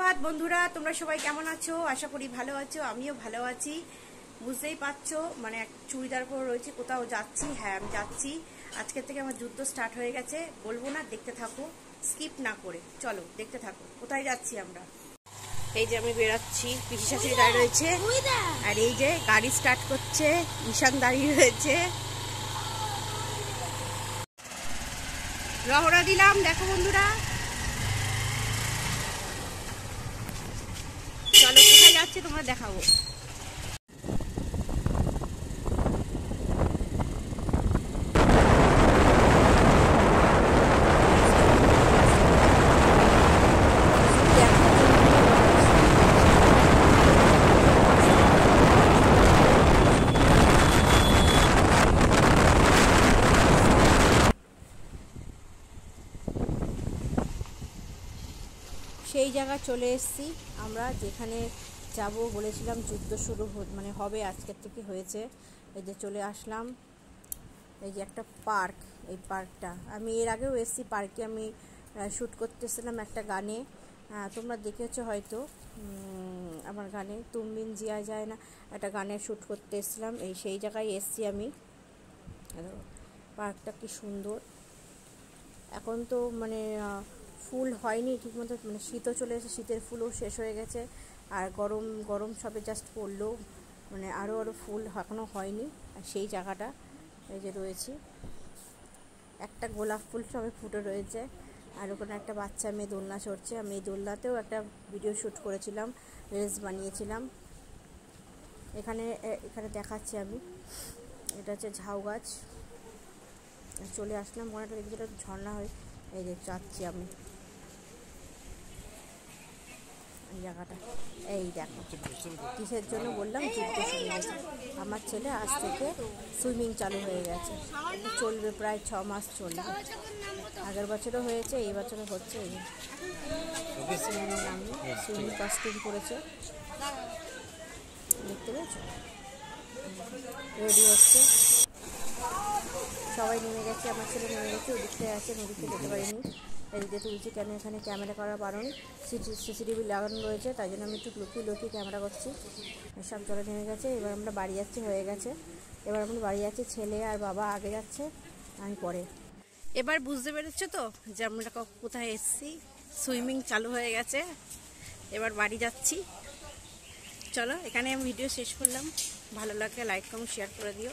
সুপ্রভাত বন্ধুরা, তোমরা সবাই কেমন আছো? আশা করি ভালো আছো। আমিও ভালো আছি। বুঝতেই পারছো, মানে চুড়িদার পরে রয়েছে, কোথাও যাচ্ছি। হ্যাঁ, আমি যাচ্ছি। আজকের থেকে আমার যুদ্ধ স্টার্ট হয়ে গেছে। বলবো না, দেখতে থাকো, স্কিপ না করে। চলো দেখতে থাকো, কোথায় যাচ্ছি আমরা। এই যে আমি বেরাচ্ছি, পিসি শাশুড়ি দাঁড়িয়ে রয়েছে, আর এই যে গাড়ি স্টার্ট করছে, ঈশান দাঁড়িয়ে রয়েছে। রওনা দিলাম, দেখো বন্ধুরা। চলো কোথায় যাচ্ছে তোমরা দেখাবো। সেই জায়গায় চলে এসেছি আমরা, যেখানে যাব বলেছিলাম। যুদ্ধ শুরু মানে হবে, আজকের থেকে হয়েছে। এই যে চলে আসলাম। এই যে একটা পার্ক, এই পার্কটা আমি এর আগেও এসেছি। পার্কে আমি শ্যুট করতেছিলাম একটা গানে, তোমরা দেখেছো হয়তো। আমার গানে তুম বিন জিয়া যায় না, একটা গানের শ্যুট করতে এসেছিলাম। এই সেই জায়গায় এসেছি আমি। পার্কটা কি সুন্দর। এখন তো মানে ফুল হয়নি ঠিকমতো, মানে শীতও চলে এসেছে, শীতের ফুলও শেষ হয়ে গেছে। আর গরম গরম সবে জাস্ট পড়লো, মানে আরও ফুল এখনও হয়নি। আর সেই জায়গাটা এই যে রয়েছি, একটা গোলাপ ফুল সবে ফুটে রয়েছে। আর ওখানে একটা বাচ্চা মেয়ে দোলনা চড়ছে। আমি এই দোলনাতেও একটা ভিডিও শ্যুট করেছিলাম, রিলস বানিয়েছিলাম। এখানে এখানে দেখাচ্ছি আমি। এটা হচ্ছে ঝাউ গাছ। চলে আসলাম, মনে একটা দেখছি ঝর্ণা হয়। এই যে যাচ্ছি আমি এই জায়গাটা। এই দেখো, কিসের জন্য বললাম যুদ্ধ শুরু হয়েছে। আমার ছেলে আজ থেকে সুইমিং চালু হয়ে গেছে, চলবে প্রায় 6 মাস চলবে। আগের বছরও হয়েছে, এই বছরও হচ্ছে। এই নামে সুইমিং কস্টিউম পরেছে, দেখতে পেয়েছ। রেডি হচ্ছে, সবাই নেমে গেছে। আমার ছেলে নেমে গেছে, ওদিকতে আছে, নদীতে যেতে পারিনি। এদিকে তুলছি কেন, এখানে ক্যামেরা করা বারণ, সিসিটিভি লাগানো রয়েছে, তাই জন্য আমি একটু লুকিয়ে লুকিয়ে ক্যামেরা করছি। সব জলে নেমে গেছে। এবার আমরা বাড়ি যাচ্ছি, হয়ে গেছে। এবার আমরা বাড়ি যাচ্ছি, ছেলে আর বাবা আগে যাচ্ছে, আমি পরে। এবার বুঝতে পেরেছো তো যে আমরা কোথায় এসেছি। সুইমিং চালু হয়ে গেছে, এবার বাড়ি যাচ্ছি। চলো, এখানে আমি ভিডিও শেষ করলাম। ভালো লাগলে লাইক কমেন্ট শেয়ার করে দিও।